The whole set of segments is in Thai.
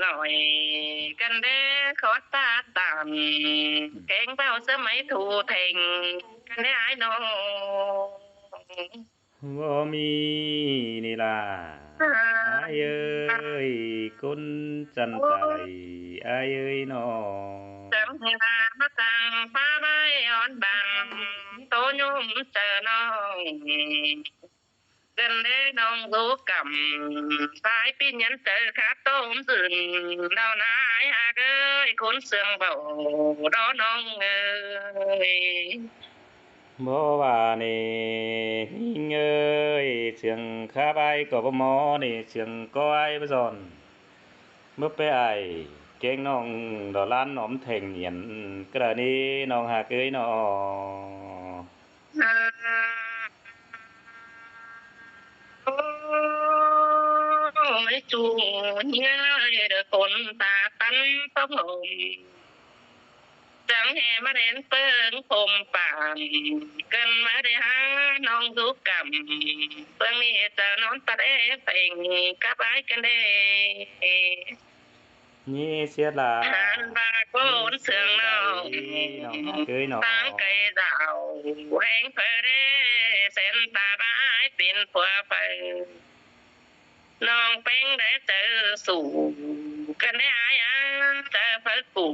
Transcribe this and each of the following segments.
หน่อยกันเด้ขอตาตามแกงเป้าสมัยถูเท่งกันได้ไอ้น้องบ่มีนี่ล่ะอายเอ้ยคนจันโอ้ไตอายเอ้ยน้อจำเวลามาตั้งฟ้าใบอ่อนบานโตยุ่มเจอน้องกันเด้น้องรู้กำสายปิ้นยันเจอขาต้มสื่นดาวนายหากเอ้ยคนเสื่องเบาดอน้องเอ้ย บ่ว่านี่หิงเอ้ยเสียงคาบายก็บ่หมอนี่เสียงก้อยบ่ซ่อนบ่ไปอ้ายเก่งน้องดอกล้านหนอมแท่งเหยียนกระนี้น้องหากเอ้ยน้อไม่จูเงยเดอคนตาตันต้องหงจังแห่มาเด่นเปิ้งผมป่านเกินมาได้หาน้องดูกำเปิ้งนี้จะนอนตัดเป่งกับไอ้กันเด้นี่เสียล่ะหานบาโกนเสืองน้อง น้องหากเอ้ยน้อตั้งไก่ดาวแหงเพอเดเส้นตาบายเป็นผัวไปน้องเป็งได้เจอสู่กันได้อายังเจอพักกู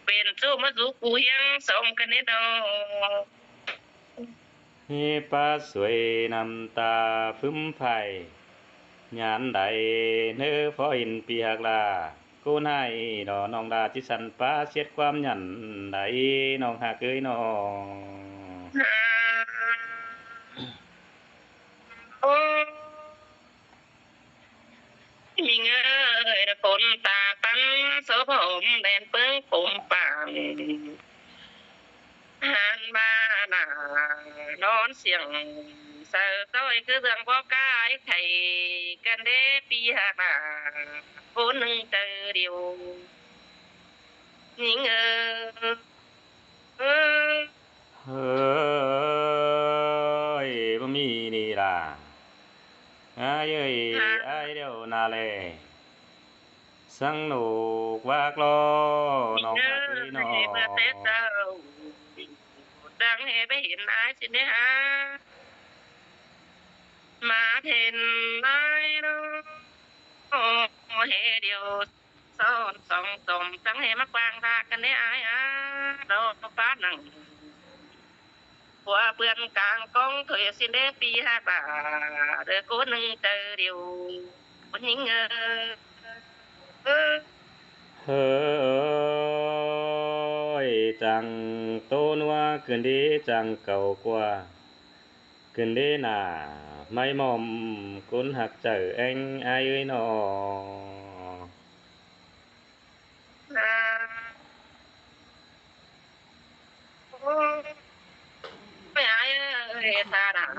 เป็นสู้มาสู่กูยังสมกันได้ดอก เฮปาสวยน้ำตาฟึ้มไฟยานใดเนื้อพออินปีหักลากูให้ดอน้องดาจิสันปาเสียดความหยันใดน้องหากเอ้ยน้อง โอ้มีเงยคนตาตันโสผมแดนเปิ้งผมป่านหันมาหน้านอนเสียงเสือต้อยคือเรื่องบ่กายไข่กันเด้ปีหักหน้าผู้หนึ่งเจอเดียวนี่เงยเออเฮ้ยบ่มีนี่ล่ะอายเอ้ยอายเดียวนาแลสังหนูกวากลอน้องหากเอ้ยน้อเมื่อเตเจ้าดังให้ไปเห็นอายสิเนี่ยฮะมาเห็นนายเนาะเฮเดียวซ้อนสองตมจังให้มากวางทากันเนี่ยอายอ่ะเราฟ้านั่งหัวเปื่อนกลางกองถอยสินเดปีห้าบาเด็กคนหนึ่งเจอเดียวคนยิงเออเฮ้ยจังโตนัวขึ้นดีจังเก่ากว่าขึ้นดีน่ะไม่มอมคุณหักเจอเองอายเอ้ยน้อไม่อายเอ้ยตาด่าง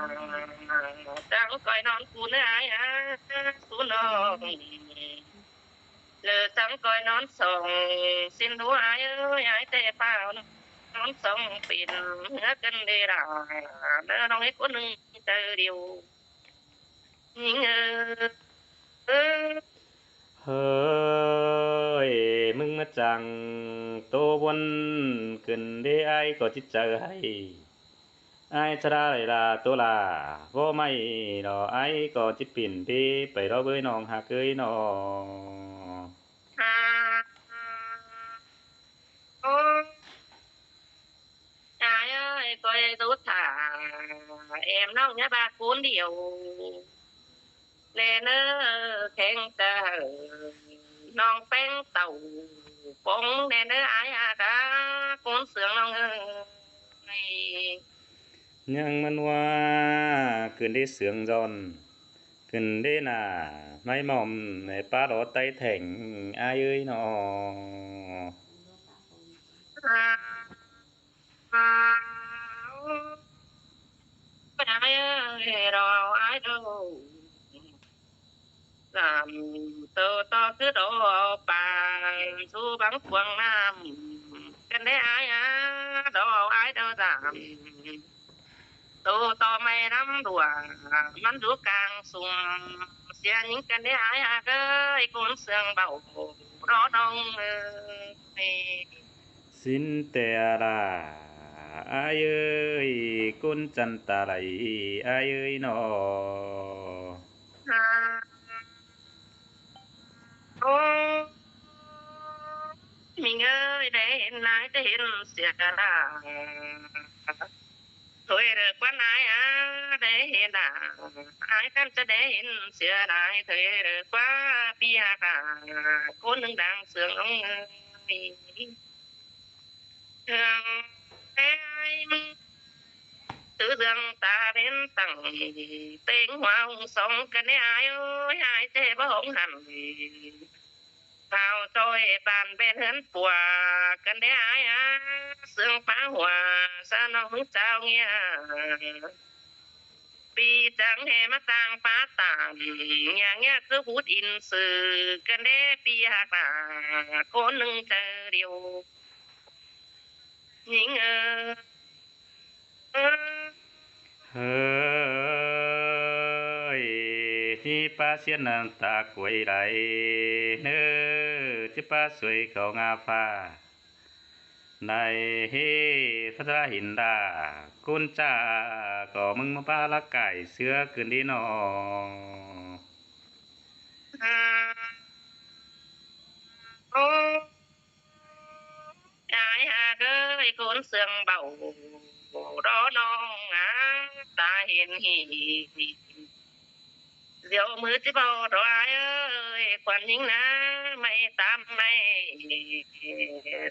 จังก้อยนอนกูเนื้ออายอ่ะกูนอนเลยจังก้อยนอนส่งสิ้นหัวอายเอ้ยอายแต่เปล่านอนส่งปิ่นเนื้อกันเดร่าเนื้อน้องให้คนหนึ่งเจอเดียวยิงเออ เฮ้ยมึงมาจังโตวนขึ้นดีอายก็จิตเจอให้อายชราไหลลาตัวลาบ่ไม่ดอกอายก็จิปิ่นพี่ไปรอเบ้ยน้องหักเอ้ยน้ออ่าโอ้ยายเอ้ยก็ได้รู้ท่าเอ็มน้องเนี่ยบาคูนเดียวเลเนอร์แข็งเตอน้องแป้งเต่าปงเลเนอร์อายอากาคูนเสืองน้องเอ้ยยังมันว่าขึ้นได้เสืองจอนขึ้นได้หน้าไม่หม่อมในป้าดอไตแถ่งอายเอ้ยน้ออ่าอ่าไปไหนเอ้ยรออายดูต่อคือโดปานสู้บังควงน้ำกันได้อายอ่ะดออายดอสามตัวต่อไม่น้ำดัวมันอยู่กลางสุ่ม เสียnhững cái đấy ai à ơi cuốn xương bầu đó đông ơi สินแต่ละอายเอ้ยกุนจันตาไหลอายเอ้ยนอ à, ô mình ơi để nãy để hiện xưa là thôi được quan ai à để hiện à ai can cho để hiện xưa lại thôi được quá bia cả cô nương đang sướng ông ơi thương em tự dưng ta đến tầng tiếng hoa hồng sông cái này ai ơi ai chế bó hồng hẳn vào trôi bàn bên hến bùa cái này ai á sương phá hòa sao nó hứng sao nghe vì chẳng hề mắt tang phá tạm nhà nghe cứ hút in sự cái này bị hạt là cô nâng chờ điều những เฮ้ยที่ป้าเสียน้ำตากวยไหลเน้อที่ป้าสวยเขางาฟ้าในเฮพัทรหินดากุนจ้าก็มึงมาป้าละไก่เสือขึ้นดีหนอ ô ai hà ơi cuốn xương bầu đó non á ta hiền hỉ rượu mưa chỉ bao đó ai ơi quan những ná mày tam mày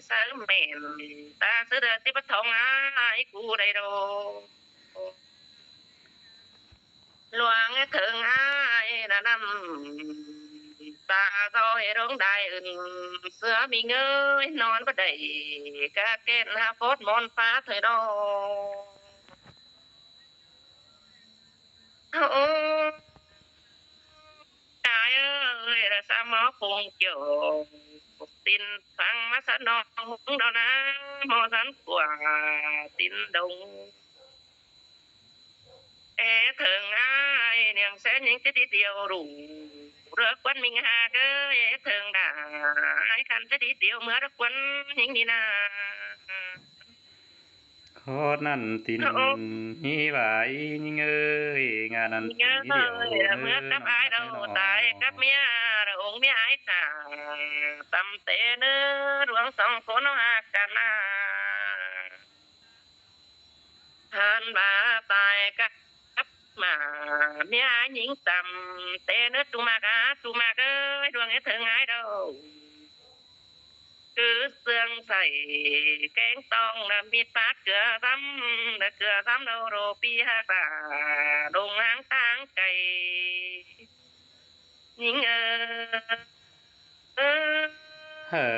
sớm mềm ta sẽ được chỉ bắt thông ai cu đây đâu loang cái thường ai là năm ta rồi rong đại xưa mình ơi non bất đầy các cái ha phốt môn phá thời đó ô ai ơi là sao mà cùng kiểu tin phăng mắt sát non húng đâu na mò rắn của tin đông e thường ai niềng sẽ những cái điều đủ rớt quân mình hà cơ e thường đã ai khăn sẽ đi điều mưa rớt quân những đi na ขอนั่นตินฮีไหวยิงเอ้ยงานนั้น nhớ สีเดียว ơi เนื้ mưa อ cấp น้อง ai หัก đâu ให้หนอ tại cấp mía rồi uống mía ai cả tâm tế nữa ruộng sông phố nó hà cả na hơn bà tài cấp mà mía ai những tầm tế nữa tu mà ơi ruộng ấy thường ai đâu cứ xươngใส่ kén tong là mi phát cửa rắm đâu rồi pi ha bà đông háng táng cày những เฮ้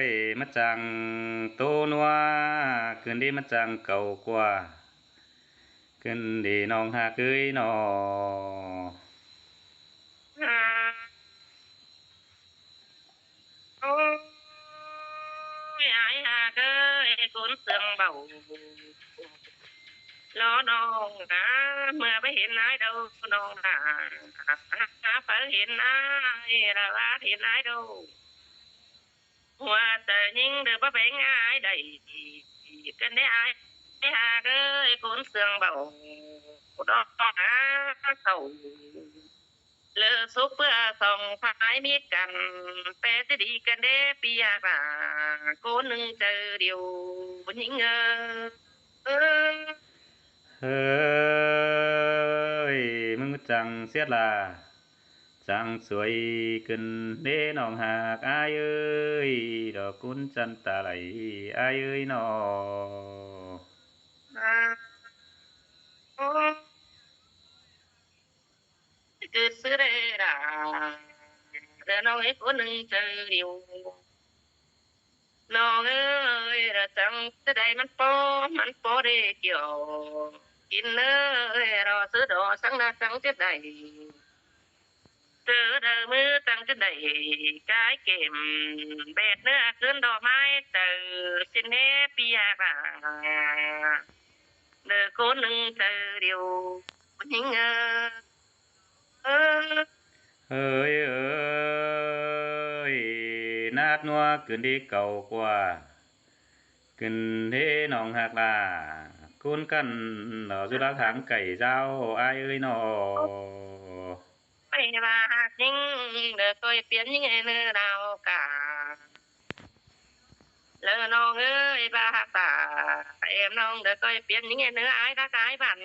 ยมาจังโตนัวขึ้นดีมาจังเก่ากว่าขึ้นดีน้องหากเอ้ยหนอ ôi ai hà ơi cuốn xương bầu lo non cả mưa mới hiện ai đâu non là phải hiện ai là ba hiện ai đâu hoa tờ nhưng được bắp bánh ai đầy cái đấy ai hà ơi cuốn xương bầu đó á sầu lỡ số bữa sòng phải biết cần bé sẽ đi cần để bia và cô nương chờ điều những เฮ้ยมึงมาจังเสียล่ะจังสวยขึ้นเด้น้องหากอายเอ้ยดอกกุนจันตาไหลอายเอ้ยหนอ cứ xưa đây là để nói cô nương chờ điều nó ơi là chẳng tới đâyมันpo đi kiểu in ơi rồi sữa đỏ sáng na trắng chết đầy từ đời mưa trăng chết đầy cái kềm bẹt nữa cơn đỏ mai từ xin hết bia và đời cô nương chờ điều หิงเออ เอ้ยเอ้ยนาดนัวขึ้นดีเก่ากว่าขึ้นเทน้องหักลาคุณกันหน่อสุราถางไก่เจ้าอายเอ้ยหนอ ไม่ว่าหากยิ่งเด้อตัวเปลี่ยนยิ่งไงเนื้อดาวกาเลอน้องเอ้ยบ้าตาเอ็มน้องเด้อตัวเปลี่ยนยิ่งไงเนื้ออายตาตายบัน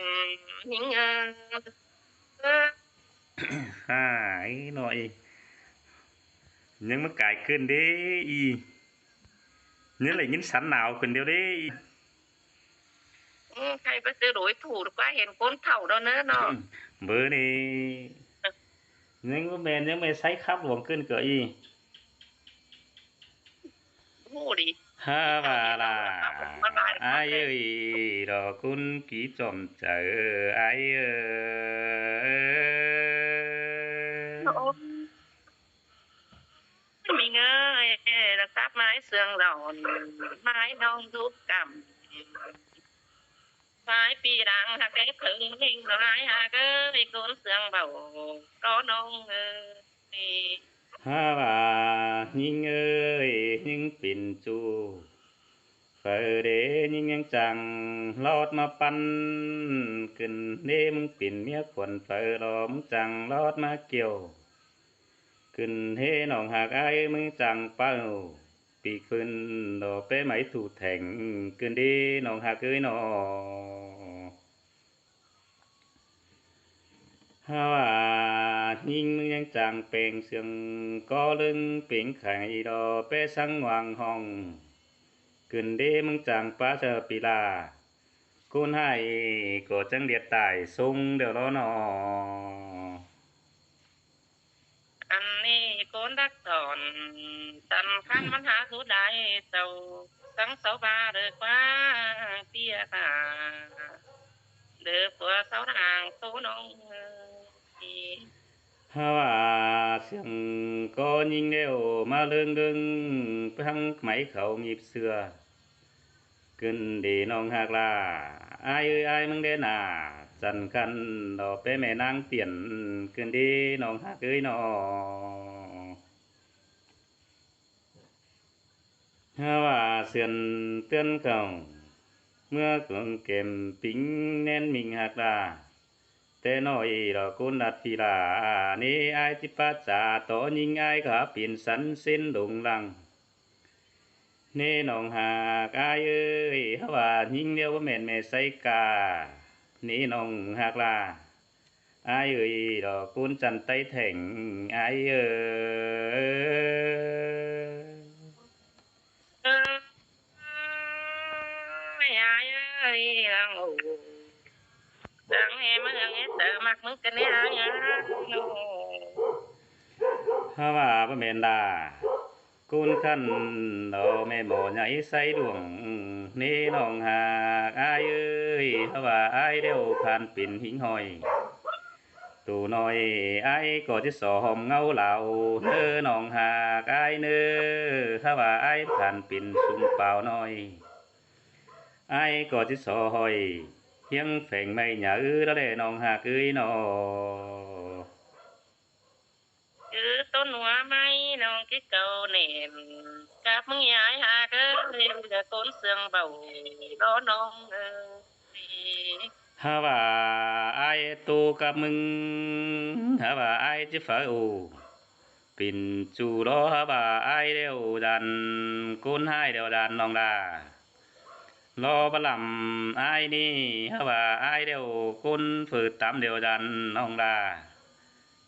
ยิ่งเออ หายหน่อยยังมันกลายขึ้นเด้อีนี่อะไรยินสันหนาวขึ้นเดียวเด้อี ใครไปซื้อรวยถูกกว่าเห็นคนเถ่าแล้วเนอะเนาะ เบอร์นี่ยังบ่แม่นยังไม่ใช้ครับหลวงขึ้นเกออี พูดดิ ฮาบาลาอายเอ้ยดอกคุณกี่จอมเจออายเอ้ย มีเงยรักษาไม้เสื่องเหล่าไม้น้องทุกกรรมไม้ปีรังหักแก่ถึงหิ่งน้อยหักไอ้คนเสื่องเบาก็น้องฮาว่ายิงเอ้ยยิงปิ่นจูเฟอเดยิงยังจังลอดมาปันขึ้นเดมึงปิ่นเมียขวนเฟอรอมึงจังลอดมาเกี่ยวขึ้นเฮน้องหากไอ้มึงจังเป้าปีขึ้นดอกเป้ไหมถูแทงขึ้นดีน้องหากเอ้ยน้อ ฮาว่ายิงมึงยังจางเป่งเสียงก็ลึงเป่งไข่ดอเป้สังวางห้องกึนเดมึงจางป้าเจอปีลาคุณให้ก็จังเดียดตายซุงเดี๋ยวรอหนออันนี้คนรักตอนสำคัญมันหาสุดได้เจ้าสังเสาบาเดือกว่าเปียกาเดือกตัวเสาทางโตน้องฮาว่าเสียงก็ยิงเดียวมาเรื่องดึงพังไหมเขามีเสือกึนดีน้องหากลาอายเอ้ยอายมึงเด้น่าจันกันดอกเป้แม่นางเปลี่ยนกึนดีน้องหากเอ้ยน้อ ฮาว่าเสือนเตือนเก่าเมื่อกลงเก็มปิงแน่นมิงหักลาแต่น้อยเรากุนดัดปีลานี่ไอจิปัจจาต่อยิงไอขาปิ่นสันสิ้นดุงลังนี่น้องหากอายเอ้ยฮาว่ายิงเดียวว่าแม่นแม่ไสกานี่น้องหักลาอายเอ้ยดอกกุนจันไตแถ่งอายเอ้ย เออไม่อายเอ้ยลังโอ้ดังเอ็มเอ็มเตอมักมึงกันเนี่ยอายโอ้ ฮาว่าบ่แม่นดากุนคันดอแม่บ่ใหญ่ใส่ดวงนี่น้องหากอายเอ้ยฮาว่าอายเดียวผ่านปิ่นหิงห้อยตูน้อยอายก็สิสอหอมเงาเหล่าเด้อน้องหากอายเน้อฮาว่าอายผ่านปิ่นซุ่มเปล่าน้อยอายก็สิสอหอยเฮียงแฝงไม่หยาแล้วแลน้องหากเอ้ยน้อ คือต้นหัวไม้น้องคิดเก่าเน่มกับมึงยายหาเด้อเรื่องจะต้นเสื่องเบารอน้องฮาว่าอายตูกับมึงฮาว่าอายจะฝ่าอูปิ่นจูรอฮาว่าอายเดียวดันกุนให้เดียวดันน้องดารอบลำอายนี่ฮาว่าอายเดียวกุนฝืดตามเดียวดันน้องดา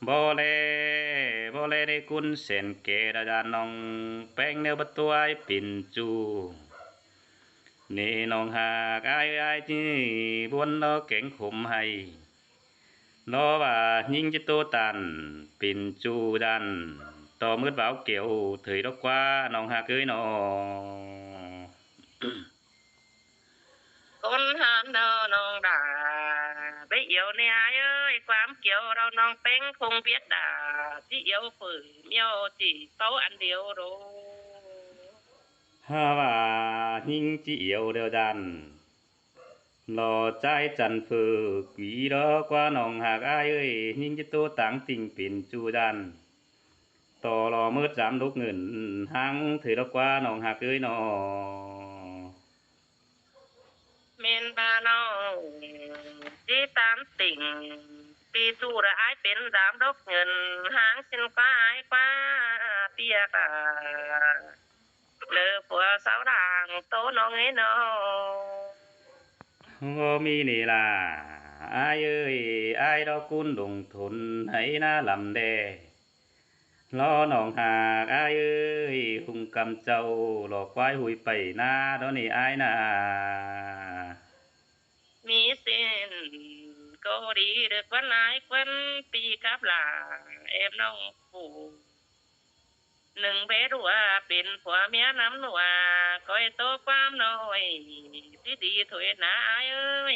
บ่เลได้กุนเส้นเกดดันน้องแป้งเดียวประตูไอปิ่นจูนี่น้องหากอายที่บวนเราเก่งขุมให้รอว่ายิงจะโตตันปิ่นจูดันต่อมืดเบาเกี่ยวถือดอกกว่าน้องหากเอ้ยน้อ คนหามเนาน้องด่าไปเอี่ยวเนี่ยเอ้ยความเกี่ยวเราน้องเป็งคงเบียดด่าที่เอี่ยวฝืนเมียวจีเต้าอันเดียวโรฮาว่ายิงจีเอียวเดียวดัน รอใจจันฝึกวีรอกว่าน้องหากอายเอ้ยยิ่งจะโตต่างติ่งปิ่นจูดันต่อรอมืดจำลูกเงินหังถือดอกกว่าน้องหากเอ้ยนอ เมนบาน้องที่ตามติ่งปีสู้ระอายเป็นดามดอกเงินหางสินฟ้าอายกว่าเปียกาเลอผัวสาวด่างโตน้องไอ้น้อง บ่มีนี่ล่ะอายเอ้ยอายดอกกุนลงทุนให้หน้าลำแดรอน้องหากอายเอ้ยหุงกำเจ้าหลอกควายหุยไปหน้าดอกนี่อายนา มีสิ้นก็ดีเด็กวันหลายควันปีกับหลาเอฟน้องปู่หนึ่งเพรัวเป็นผัวเมียน้ำหนัวคอยโตความน้อยที่ดีถวยหนาอายเอ้ย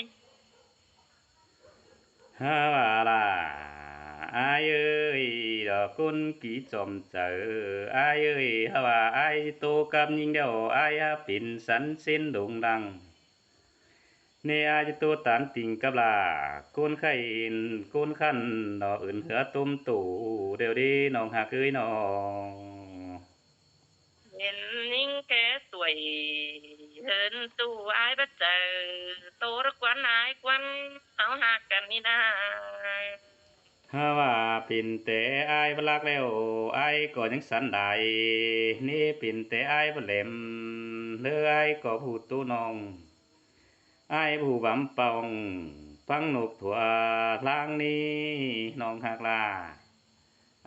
ฮาว่าล่ะอายเอ้ยดอกกุนกี่จอมเจออายเอ้ยฮาว่าอายโตกับยิงเดียวอายปิ่นสันเส้นโด่งดัง เนอาจะตัวตานติ่งกับลาโกนไข่อินโกนขันดอกอื่นเหือต้มตู่เดี๋ยวดีน้องหากเอ้ยน้อง เห็นนิ่งแก่สวยเห็นตู้อายบัดเจอโตระกวันอายกวันเอาหักกันนี่นา ฮาว่าปิ่นแต่อายบ่รักแล้วอายก็ยังสันใดนี่ปิ่นแต่อายบ่แหลมเด้ออายก็พูดตู้น้องอายผู้บำปองฟังนกทั่วทางนี้น้องหักลา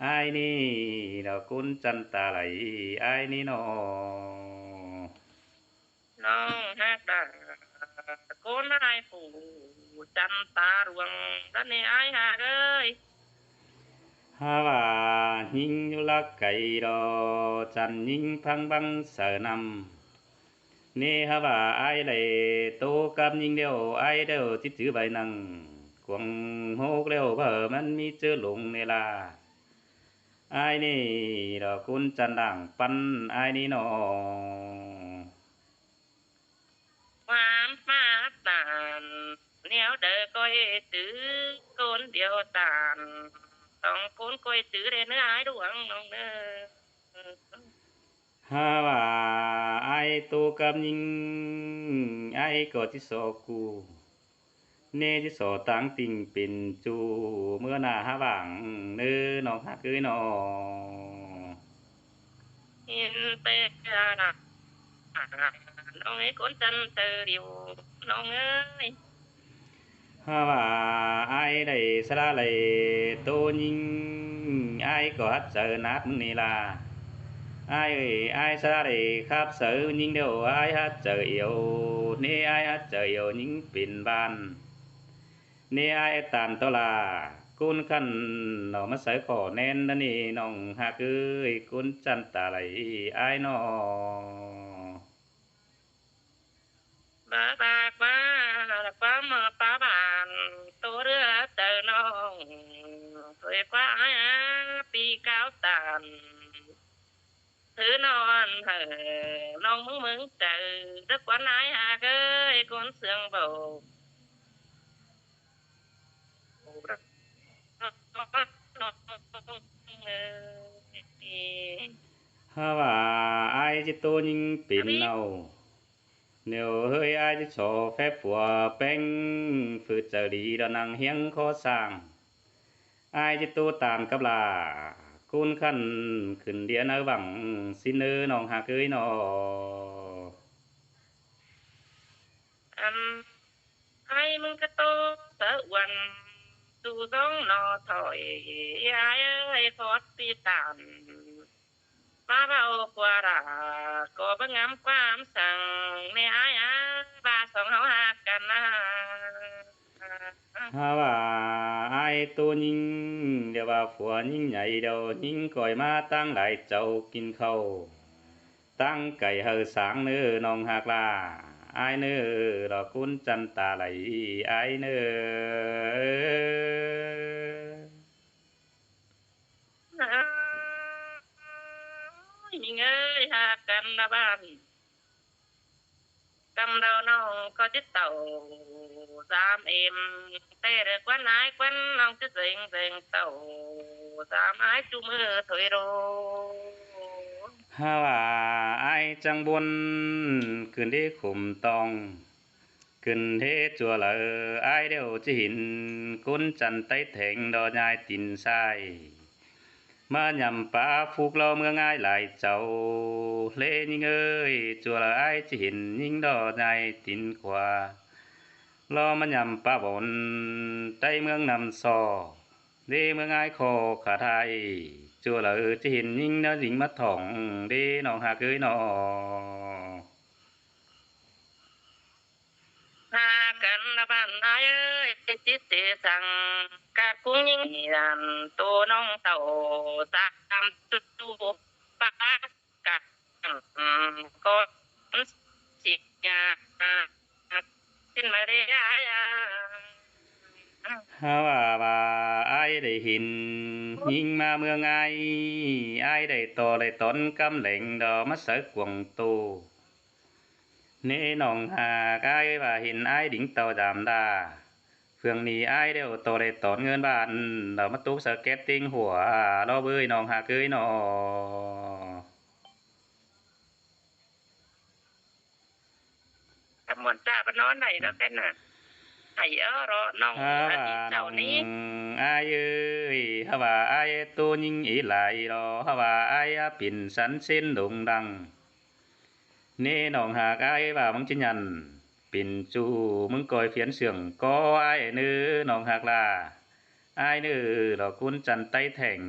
อายนี่ดอกกุนจันตาไหลอายนี่น้อง น้องหักดาโกนอายผู้จันตารวงแล้วนี่อายหักเอ้ย ฮาว่าหิงอยู่ลักไก่ดอจันยิงพังบังเสนำนี่ฮาว่าไอายเลยโตกับยิงเดียวไอายเดียวจิตจือใบนังกวงโฮกเลี้ยวเบอมันมีเจอหลงเนลาไอายนี่ดอกคุณจันดังปันไอายนี่นอ ความมาตานเหนียวเด้อก้อยตื้อโกนเดียวตานต้องโกนก้อยตื้อเด้เนื้อหายดวงน้องเด้อฮาว่าไอายโตกับยิงไอายก็จิสอกูเนจิสอตังติงเป็นจูเมื่อหน้าหาว่างเนื้อน้องหักเอ้ยน้อง เห็นเตะนะน้องไอ้คนจันเตอเดียวน้องเอ้ยฮาว่าไอายได้สละเลยโตยิงไอายก็ฮัดเจอนัดมึงนี่ล่ะไอายเอ้ยไอายสละเลยครับเสือยิงเดียวไอายฮัดเจอเอียวนี่ไอายฮัดเจอเอียวยิงปิ่นบ้านนี่ไอายตานตอลากุนขันน้องมาใส่ขอแน่นนะนี่น้องหักเอ้ยกุนจันตาไหลไอายน้อง บาบากบ้าละความมาป้าบานตัวเรือเจอน้องเคยกว่าปีก้าวตานถือนอนเหอน้องมึงเจอดึกวันไหนหากเอ้ยคนเสียงเบา ฮาว่าอายจิโตยิงปิ่นเอาเนียวเฮ้ยอายจิโชแฟบปัวแป้งฝืดเจอดีดอนังเฮียงขอสร้างอายจิโตตามกับลากุนขันขึ้นเดียนเอาบังสิเนอน้องหากเอ้ยนออันไอ้มึงก็โตสะวันตูต้องนอถอยไอ้ไอ้คอดตีตามมาเบากว่าราก็บังงามความสั่งในไอ้บาสองเฮาหากกันนะฮาว่าอายโตยิงเดี๋ยวว่าผัวยิงใหญ่เดียวยิงก่อยมาตั้งหลายเจ้ากินข้าวตั้งไก่เฮอสางเนื้อน้องหากลาอายเนื้อดอกคุณจันตาไหลอายเนื้อ ยิงเอ้ยหากกันนะบ้าน cầm đầu nong có chiếc tàu giam êm tê được quán ái quán nong chiếc dình dình tàu giam ái chu mưa thôi rô ฮาว่าไอายจังบนขึ้นที่ขุมตองขึ้นเทจัวละไอายเดียวจะเหินกุนจันไต้แถงดอยายตินทรายมายำป่าฟูกเราเมืองง่ายหลายเจ้าเลยิงเอ้ยจัวละไอายจะเห็นยิงดอยายตินขวารอมันยำป่าบนใต้เมืองนำซอเดเมืองง่ายคอขาไทยจัวละจะเห็นยิงดอยิงมาถ่องเดน้องหากเอ้ยน้อ hà cần là bạn ái ơi chít tê sang các cũng những đàn tô nong tàu ta tu tu ba cả con chị nhà xin mời đi ai ฮาว่าอายได้เห็นยิงมาเมืองไออายได้ต่อได้ตนกำเหล่งดอมาเสกกวงโตเน่น้องหากอายว่าเห็นอายดิ่งเต่าดำดาเฟืองนี้อายเดียวต่อได้ตอนเงินบ้านดอมาตุกสเก็ตติ้งหัวรอเบยน้องหาเกยนอ một cha bên nó này đó cái nè thầy ở rồi nong ฮา ở ว่า đi น้อ sau ง ní อายเอ้ยฮาว่าอายตัวยิงอีหลายรอฮาว่าอายปิ่นสันเส้นโด่งดัง เน่น้องหากอายว่ามึงจิยันปิ่นจูมึงกอยเพียนเสียงก็อายเนื้อน้องหากลาอายเนื้อดอกกุนจันไต้แถ่ง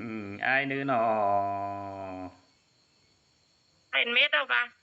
อายเนื้อน้อ anh biết đâu ba